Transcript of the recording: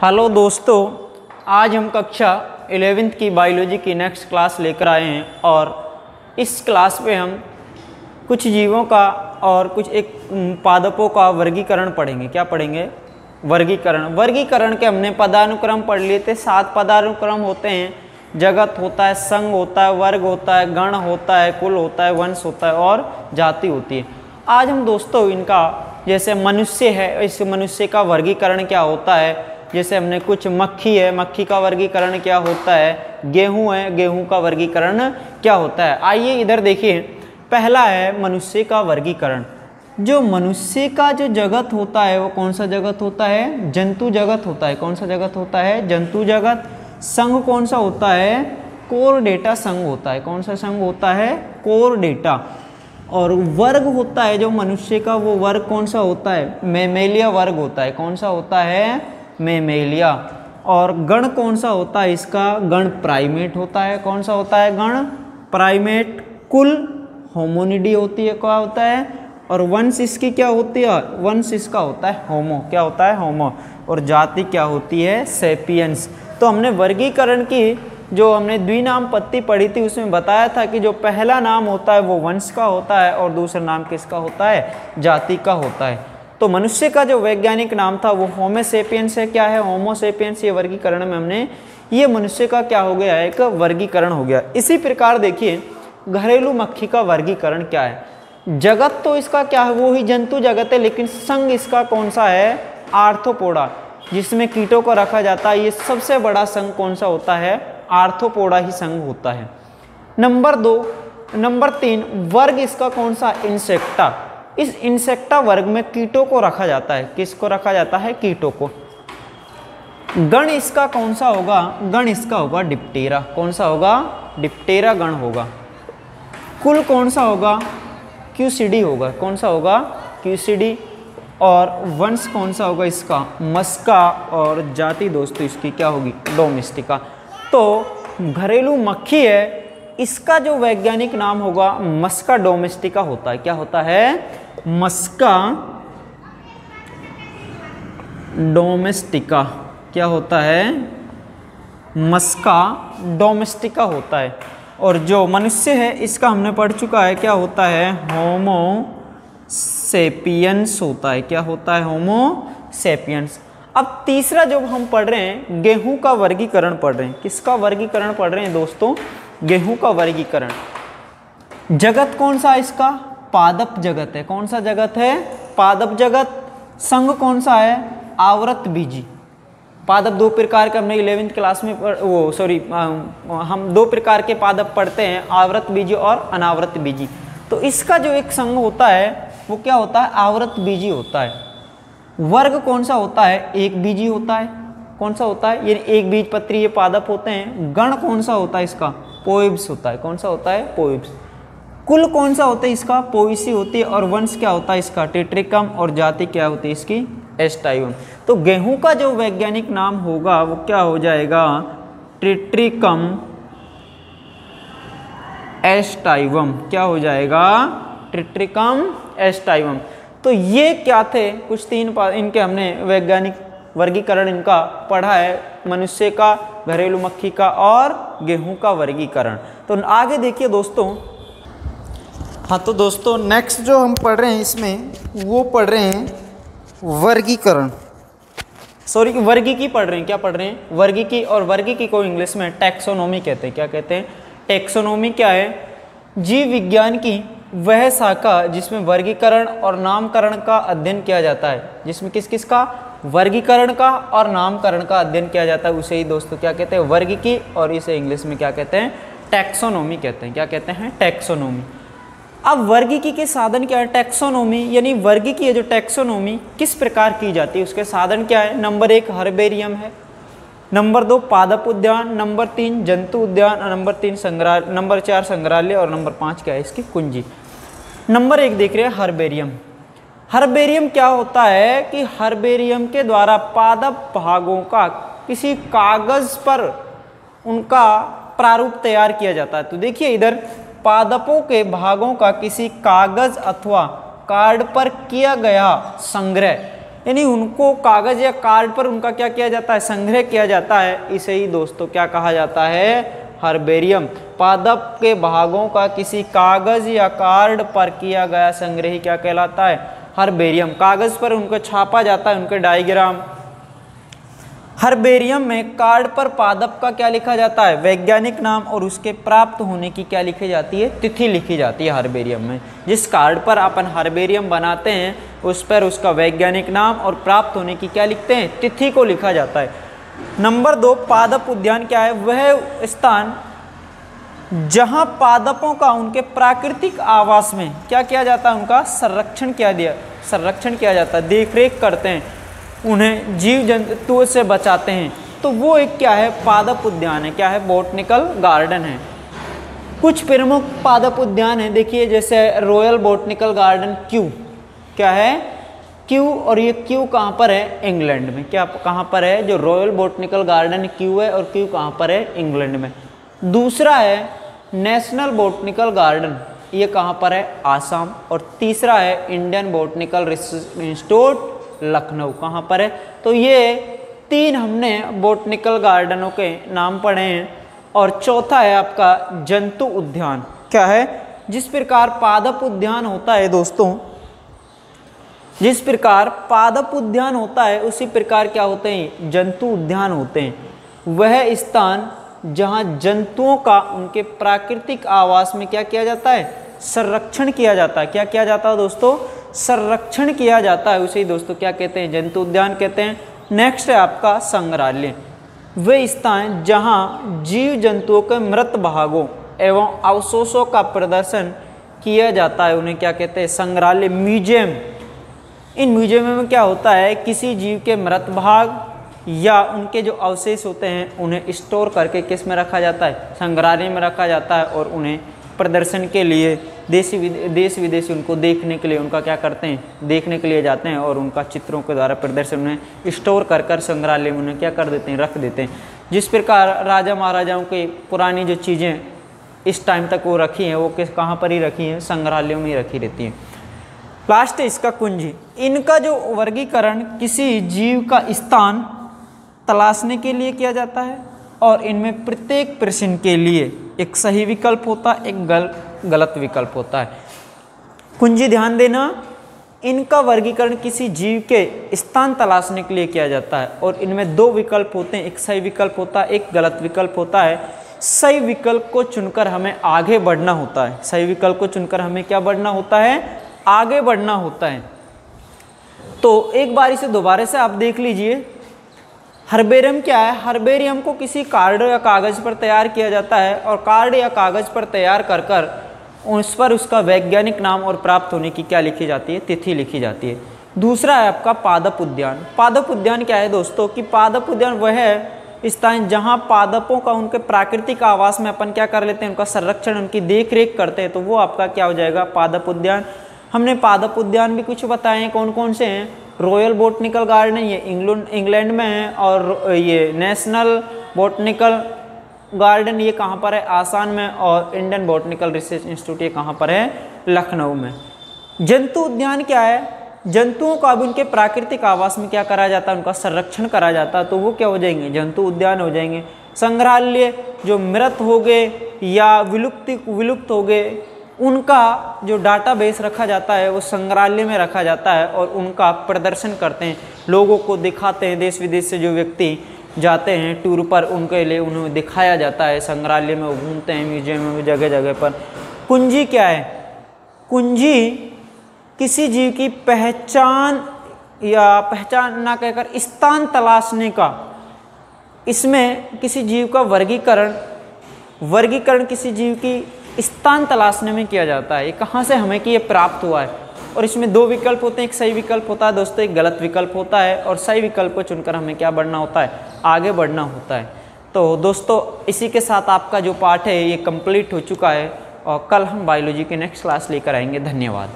Hello दोस्तों, आज हम कक्षा 11वीं की बायोलॉजी की नेक्स्ट क्लास लेकर आए हैं और इस क्लास में हम कुछ जीवों का और कुछ एक पादपों का वर्गीकरण पढ़ेंगे। क्या पढ़ेंगे? वर्गीकरण के हमने पदानुक्रम पढ़ लिए थे। 7 पदानुक्रम होते हैं। जगत होता है, संघ होता है, वर्ग होता है, गण होता है, कुल होता है, वंश होता है और जाति होती है। आज हम दोस्तों इनका, जैसे मनुष्य है, इस मनुष्य का वर्गीकरण क्या होता है। जैसे हमने कुछ मक्खी है, मक्खी का वर्गीकरण क्या होता है। गेहूं है, गेहूं का वर्गीकरण क्या होता है। आइए इधर देखिए, पहला है मनुष्य का वर्गीकरण। जो मनुष्य का जो जगत होता है वो कौन सा जगत होता है? जंतु जगत होता है। कौन सा जगत होता है? जंतु जगत। संघ कौन सा होता है? कोरडेटा संघ होता है। कौन सा संघ होता है? कोरडेटा। और वर्ग होता है जो मनुष्य का, वो वर्ग कौन सा होता है? मैमेलिया वर्ग होता है। कौन सा होता है? मैमेलिया। और गण कौन सा होता है इसका? गण प्राइमेट होता है। कौन सा होता है? गण प्राइमेट। कुल होमोनिडी होती है। क्या होता है? और वंश इसकी क्या होती है? वंश इसका होता है होमो। क्या होता है? होमो। और जाति क्या होती है? सेपियंस। तो हमने वर्गीकरण की जो हमने द्विनाम पत्ती पढ़ी थी उसमें बताया था कि जो पहला नाम होता है वो वंश का होता है और दूसरा नाम किसका होता है? जाति का होता है। तो मनुष्य का जो वैज्ञानिक नाम था वो होमो सेपियंस है। क्या है? होमो सेपियंस। ये वर्गीकरण में हमने, ये मनुष्य का क्या हो गया? एक वर्गीकरण हो गया। इसी प्रकार देखिए घरेलू मक्खी का वर्गीकरण क्या है। जगत तो इसका क्या है? वो ही जंतु जगत है, लेकिन संघ इसका कौन सा है? आर्थ्रोपोडा, जिसमें कीटों को रखा जाता है। ये सबसे बड़ा संघ कौन सा होता है? आर्थ्रोपोडा ही संघ होता है। नंबर 3 वर्ग इसका कौन सा? इंसेक्टा। इस इंसेक्टा वर्ग में कीटों को रखा जाता है। किसको रखा जाता है? कीटों को। गण इसका कौन सा होगा? गण इसका होगा डिप्टेरा। कौन सा होगा? डिप्टेरा गण होगा। कुल कौन सा होगा? क्यूसिडी होगा। कौन सा होगा? क्यूसिडी। और वंश कौन सा होगा इसका? मस्का। और जाति दोस्तों इसकी क्या होगी? डोमेस्टिका। तो घरेलू मक्खी है, इसका जो वैज्ञानिक नाम होगा मस्का डोमेस्टिका होता है। क्या होता है? मस्का डोमेस्टिका। क्या होता है? मस्का डोमेस्टिका होता है। और जो मनुष्य है इसका हमने पढ़ चुका है, क्या होता है? होमो सेपियंस होता है। क्या होता है? होमो सेपियंस। अब तीसरा जो हम पढ़ रहे हैं, गेहूं का वर्गीकरण पढ़ रहे हैं। किसका वर्गीकरण पढ़ रहे हैं दोस्तों? गेहूं का वर्गीकरण। जगत कौन सा इसका? पादप जगत है। कौन सा जगत है? पादप जगत। संघ कौन सा है? आवृत बीजी। पादप 2 प्रकार के हमने 11वीं क्लास में हम 2 प्रकार के पादप पढ़ते हैं, आवृत बीजी और अनावृत बीजी। तो इसका जो एक संघ होता है वो क्या होता है? आवृत बीजी होता है। वर्ग कौन सा होता है? एक बीजी होता है। कौन सा होता है? ये एक बीज पत्री ये पादप होते हैं। गण कौन सा होता है इसका? पोइब्स होता है। कौन सा होता है? पोइब्स। कुल कौन सा होता है इसका? पोइसी होती है। और वंश क्या होता है इसका? टेट्रिकम। और जाति क्या होती है इसकी? एस्टाइवम। तो गेहूं का जो वैज्ञानिक नाम होगा वो क्या हो जाएगा? टेट्रिकम एस्टाइवम। क्या हो जाएगा? टेट्रिकम एस्टाइवम। तो ये क्या थे? कुछ 3 इनके हमने वैज्ञानिक वर्गीकरण इनका पढ़ा है। मनुष्य का, घरेलू मक्खी का और गेहूं का वर्गीकरण। तो आगे देखिए दोस्तों। हाँ तो दोस्तों नेक्स्ट जो हम पढ़ रहे हैं इसमें वो पढ़ रहे हैं वर्गीकरण, वर्गीकी पढ़ रहे हैं। क्या पढ़ रहे हैं? वर्गीकी। और वर्गीकी को इंग्लिश में टैक्सोनॉमी कहते हैं। क्या कहते हैं? टैक्सोनॉमी क्या है? जीव विज्ञान की वह शाखा जिसमें वर्गीकरण और नामकरण का अध्ययन किया जाता है। जिसमें किस किस का? वर्गीकरण का और नामकरण का अध्ययन किया जाता है। उसे ही दोस्तों क्या कहते हैं? वर्गीकी। और इसे इंग्लिश में क्या कहते हैं? टैक्सोनॉमी कहते हैं। क्या कहते हैं? टैक्सोनॉमी। अब वर्गीकी के साधन क्या है? टैक्सोनॉमी यानी वर्गीकी है जो टैक्सोनॉमी किस प्रकार की जाती है, उसके साधन क्या है? नंबर 1 हर्बेरियम है। नंबर 2 पादप उद्यान। नंबर 3 जंतु उद्यान। और नंबर 4 संग्रहालय। और नंबर 5 क्या है इसकी? कुंजी। नंबर 1 देख रहे हैं हर्बेरियम। हर्बेरियम क्या होता है कि हर्बेरियम के द्वारा पादप भागों का किसी कागज पर उनका प्रारूप तैयार किया जाता है। तो देखिए इधर पादपों के भागों का किसी कागज अथवा कार्ड पर किया गया संग्रह यानी उनको कागज या कार्ड पर उनका क्या किया जाता है, संग्रह किया जाता है। इसे ही दोस्तों क्या कहा जाता है, हर्बेरियम। पादप के भागों का किसी कागज या कार्ड पर किया गया संग्रह ही क्या कहलाता है, हर्बेरियम। कागज पर उनको छापा जाता है, उनके डायग्राम। हर्बेरियम में कार्ड पर पादप का क्या लिखा जाता है, वैज्ञानिक नाम और उसके प्राप्त होने की क्या लिखी जाती है, तिथि लिखी जाती है हर्बेरियम में। जिस कार्ड पर अपन हर्बेरियम बनाते हैं उस पर उसका वैज्ञानिक नाम और प्राप्त होने की क्या लिखते हैं, तिथि को लिखा जाता है। नंबर 2, पादप उद्यान क्या है, वह स्थान जहां पादपों का उनके प्राकृतिक आवास में क्या किया जाता है, उनका संरक्षण किया जाता है, देखरेख करते हैं, उन्हें जीव जंतुओं से बचाते हैं। तो वो एक क्या है, पादप उद्यान है। क्या है, बॉटनिकल गार्डन है। कुछ प्रमुख पादप उद्यान है, देखिए जैसे रॉयल बॉटनिकल गार्डन क्यू, क्या है, क्यू। और ये क्यू कहाँ पर है, इंग्लैंड में। क्या कहाँ पर है, जो रॉयल बॉटनिकल गार्डन क्यू है, और क्यू कहाँ पर है, इंग्लैंड में। दूसरा है नेशनल बॉटनिकल गार्डन, ये कहाँ पर है, आसाम। और तीसरा है Indian botanical research institute, Lucknow, कहाँ पर है। तो ये 3 हमने बॉटनिकल गार्डनों के नाम पढ़े हैं। और चौथा है आपका जंतु उद्यान। क्या है, जिस प्रकार पादप उद्यान होता है दोस्तों, जिस प्रकार पादप उद्यान होता है उसी प्रकार क्या होते हैं, जंतु उद्यान होते हैं। वह स्थान जहाँ जंतुओं का उनके प्राकृतिक आवास में क्या किया जाता है, संरक्षण किया जाता है। क्या किया जाता है दोस्तों, संरक्षण किया जाता है, उसे ही दोस्तों क्या कहते हैं, जंतु उद्यान कहते हैं। नेक्स्ट है आपका संग्रहालय, वे स्थान जहां जीव जंतुओं के मृत भागों एवं अवशेषों का प्रदर्शन किया जाता है, उन्हें क्या कहते हैं, संग्रहालय, म्यूजियम। इन म्यूजियम में क्या होता है, किसी जीव के मृत भाग या उनके जो अवशेष होते हैं उन्हें स्टोर करके किस में रखा जाता है, संग्रहालय में रखा जाता है। और उन्हें प्रदर्शन के लिए देश विदेशी उनको देखने के लिए उनका क्या करते हैं, देखने के लिए जाते हैं, और उनका चित्रों के द्वारा प्रदर्शन में स्टोर कर संग्रहालय में उन्हें क्या कर देते हैं, रख देते हैं। जिस प्रकार राजा महाराजाओं की पुरानी जो चीज़ें इस टाइम तक वो रखी हैं, वो कहाँ पर ही रखी हैं, संग्रहालयों में ही रखी रहती हैं। लास्ट है इसका कुंजी। इनका जो वर्गीकरण किसी जीव का स्थान तलाशने के लिए किया जाता है, और इनमें प्रत्येक प्रश्न के लिए एक सही विकल्प होता है, एक गलत विकल्प होता है। कुंजी ध्यान देना, इनका वर्गीकरण किसी जीव के स्थान तलाशने के लिए किया जाता है, और इनमें 2 विकल्प होते हैं, एक सही विकल्प होता है, एक गलत विकल्प होता है। सही विकल्प को चुनकर हमें आगे बढ़ना होता है, सही विकल्प को चुनकर हमें क्या बढ़ना होता है, आगे बढ़ना होता है। तो एक बार इसे दोबारा से आप देख लीजिए। हर्बेरियम क्या है, हर्बेरियम को किसी कार्ड या कागज पर तैयार किया जाता है, और कार्ड या कागज पर तैयार कर उस पर उसका वैज्ञानिक नाम और प्राप्त होने की क्या लिखी जाती है, तिथि लिखी जाती है। दूसरा है आपका पादप उद्यान। पादप उद्यान क्या है दोस्तों, कि पादप उद्यान वह है स्थान जहां पादपों का उनके प्राकृतिक आवास में अपन क्या कर लेते हैं, उनका संरक्षण, उनकी देख रेख करते हैं। तो वो आपका क्या हो जाएगा, पादप उद्यान। हमने पादप उद्यान भी कुछ बताए हैं, कौन कौन से हैं, रॉयल बॉटनिकल गार्डन ये इंग्लैंड में है, और ये नेशनल बॉटनिकल गार्डन ये कहाँ पर है, आसाम में, और इंडियन बॉटनिकल रिसर्च इंस्टीट्यूट ये कहाँ पर है, लखनऊ में। जंतु उद्यान क्या है, जंतुओं का भी उनके प्राकृतिक आवास में क्या करा जाता है, उनका संरक्षण करा जाता है, तो वो क्या हो जाएंगे, जंतु उद्यान हो जाएंगे। संग्रहालय जो मृत हो गए या विलुप्त हो गए, उनका जो डाटाबेस रखा जाता है वो संग्रहालय में रखा जाता है, और उनका प्रदर्शन करते हैं, लोगों को दिखाते हैं। देश विदेश से जो व्यक्ति जाते हैं टूर पर, उनके लिए उन्हें दिखाया जाता है, संग्रहालय में वो घूमते हैं, म्यूजियम में, जगह जगह पर। कुंजी क्या है, कुंजी किसी जीव की पहचान या पहचान ना कहकर स्थान तलाशने का, इसमें किसी जीव का वर्गीकरण किसी जीव की स्थान तलाशने में किया जाता है, ये कहाँ से हमें कि ये प्राप्त हुआ है। और इसमें 2 विकल्प होते हैं, एक सही विकल्प होता है दोस्तों, एक गलत विकल्प होता है, और सही विकल्प को चुनकर हमें क्या बढ़ना होता है, आगे बढ़ना होता है। तो दोस्तों इसी के साथ आपका जो पाठ है ये कंप्लीट हो चुका है, और कल हम बायोलॉजी की नेक्स्ट क्लास लेकर आएंगे। धन्यवाद।